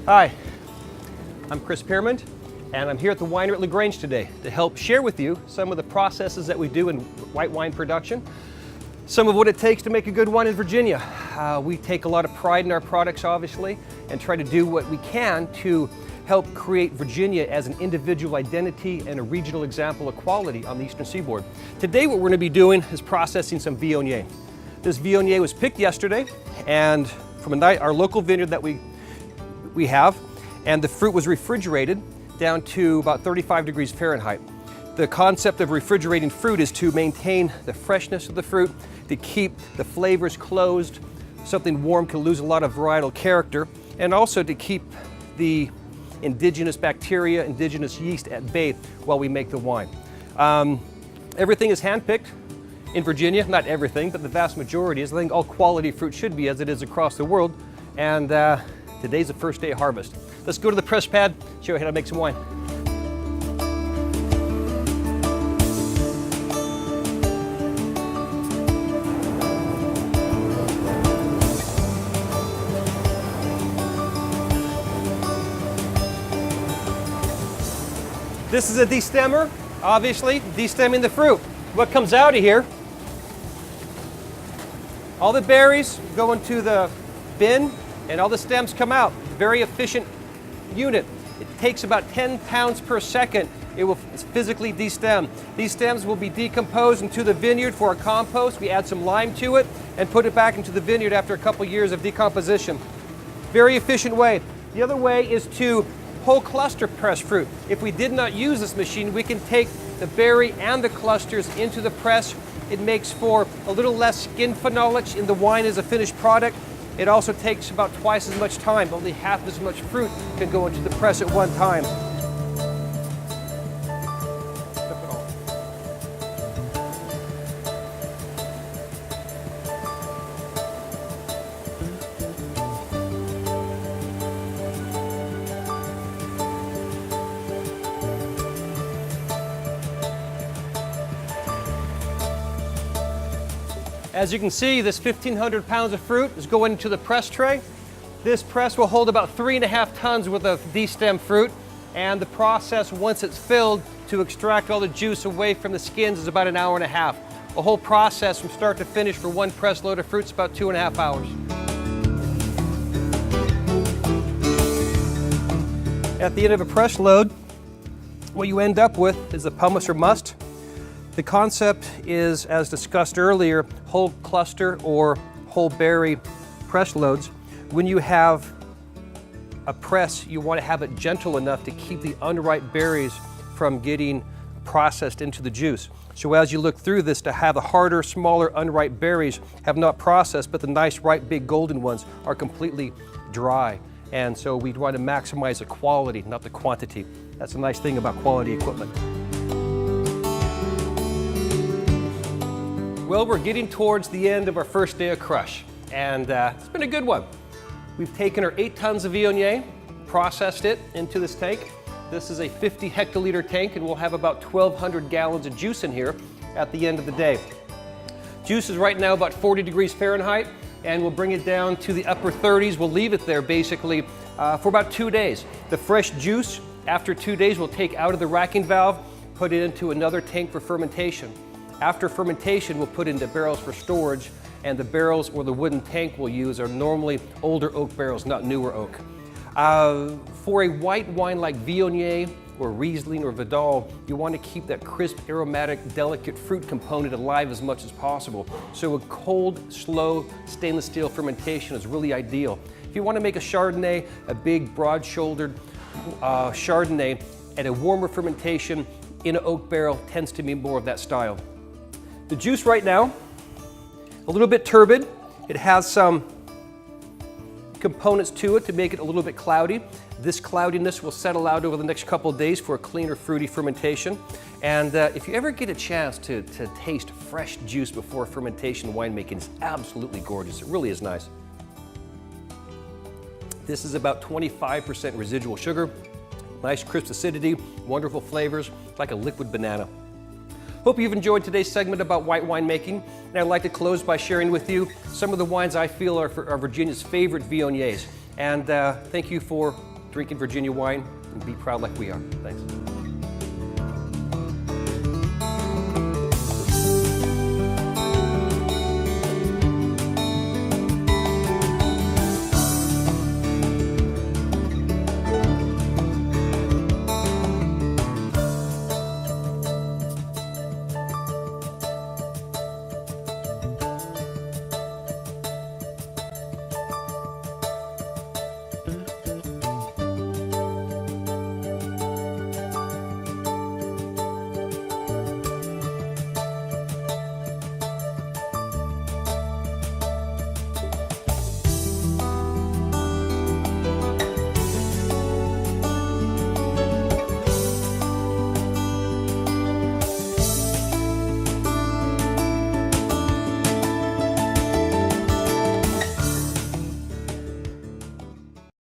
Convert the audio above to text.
Hi, I'm Chris Pearman, and I'm here at the winery at LaGrange today to help share with you some of the processes that we do in white wine production, some of what it takes to make a good wine in Virginia. We take a lot of pride in our products, obviously, and try to do what we can to help create Virginia as an individual identity and a regional example of quality on the Eastern Seaboard. Today what we're going to be doing is processing some Viognier. This Viognier was picked yesterday and from our local vineyard that we have, and the fruit was refrigerated down to about 35 degrees Fahrenheit. The concept of refrigerating fruit is to maintain the freshness of the fruit, to keep the flavors closed. Something warm can lose a lot of varietal character, and also to keep the indigenous bacteria, indigenous yeast at bay while we make the wine. Everything is hand-picked in Virginia, not everything, but the vast majority is. I think all quality fruit should be, as it is across the world, and today's the first day of harvest. Let's go to the press pad, show you how to make some wine. This is a destemmer, obviously, destemming the fruit. What comes out of here, all the berries go into the bin and all the stems come out. Very efficient unit. It takes about 10 pounds per second. It will physically destem. These stems will be decomposed into the vineyard for a compost. We add some lime to it and put it back into the vineyard after a couple years of decomposition. Very efficient way. The other way is to whole cluster press fruit. If we did not use this machine, we can take the berry and the clusters into the press. It makes for a little less skin phenolics in the wine as a finished product. It also takes about twice as much time. Only half as much fruit can go into the press at one time. As you can see, this 1,500 pounds of fruit is going into the press tray. This press will hold about 3.5 tons worth of destemmed fruit, and the process, once it's filled, to extract all the juice away from the skins is about 1.5 hours. The whole process from start to finish for one press load of fruit is about 2.5 hours. At the end of a press load, what you end up with is a pumice or must. The concept is, as discussed earlier, whole cluster or whole berry press loads. When you have a press, you want to have it gentle enough to keep the unripe berries from getting processed into the juice. So as you look through this, to have the harder, smaller, unripe berries have not processed, but the nice, ripe, big golden ones are completely dry. And so we want to maximize the quality, not the quantity. That's a nice thing about quality equipment. Well, we're getting towards the end of our first day of crush, and it's been a good one. We've taken our 8 tons of Viognier, processed it into this tank. This is a 50 hectoliter tank, and we'll have about 1,200 gallons of juice in here at the end of the day. Juice is right now about 40 degrees Fahrenheit, and we'll bring it down to the upper 30s. We'll leave it there basically for about 2 days. The fresh juice, after 2 days, we'll take out of the racking valve, put it into another tank for fermentation. After fermentation, we'll put into barrels for storage, and the barrels or the wooden tank we'll use are normally older oak barrels, not newer oak. For a white wine like Viognier or Riesling or Vidal, you want to keep that crisp, aromatic, delicate fruit component alive as much as possible. So a cold, slow stainless steel fermentation is really ideal. If you want to make a Chardonnay, a big, broad-shouldered Chardonnay, at a warmer fermentation in an oak barrel tends to be more of that style. The juice right now, a little bit turbid. It has some components to it to make it a little bit cloudy. This cloudiness will settle out over the next couple of days for a cleaner, fruity fermentation. And if you ever get a chance to taste fresh juice before fermentation winemaking, it's absolutely gorgeous. It really is nice. This is about 25% residual sugar, nice crisp acidity, wonderful flavors, like a liquid banana. Hope you've enjoyed today's segment about white wine making, and I'd like to close by sharing with you some of the wines I feel are Virginia's favorite Viogniers. And thank you for drinking Virginia wine and be proud like we are. Thanks.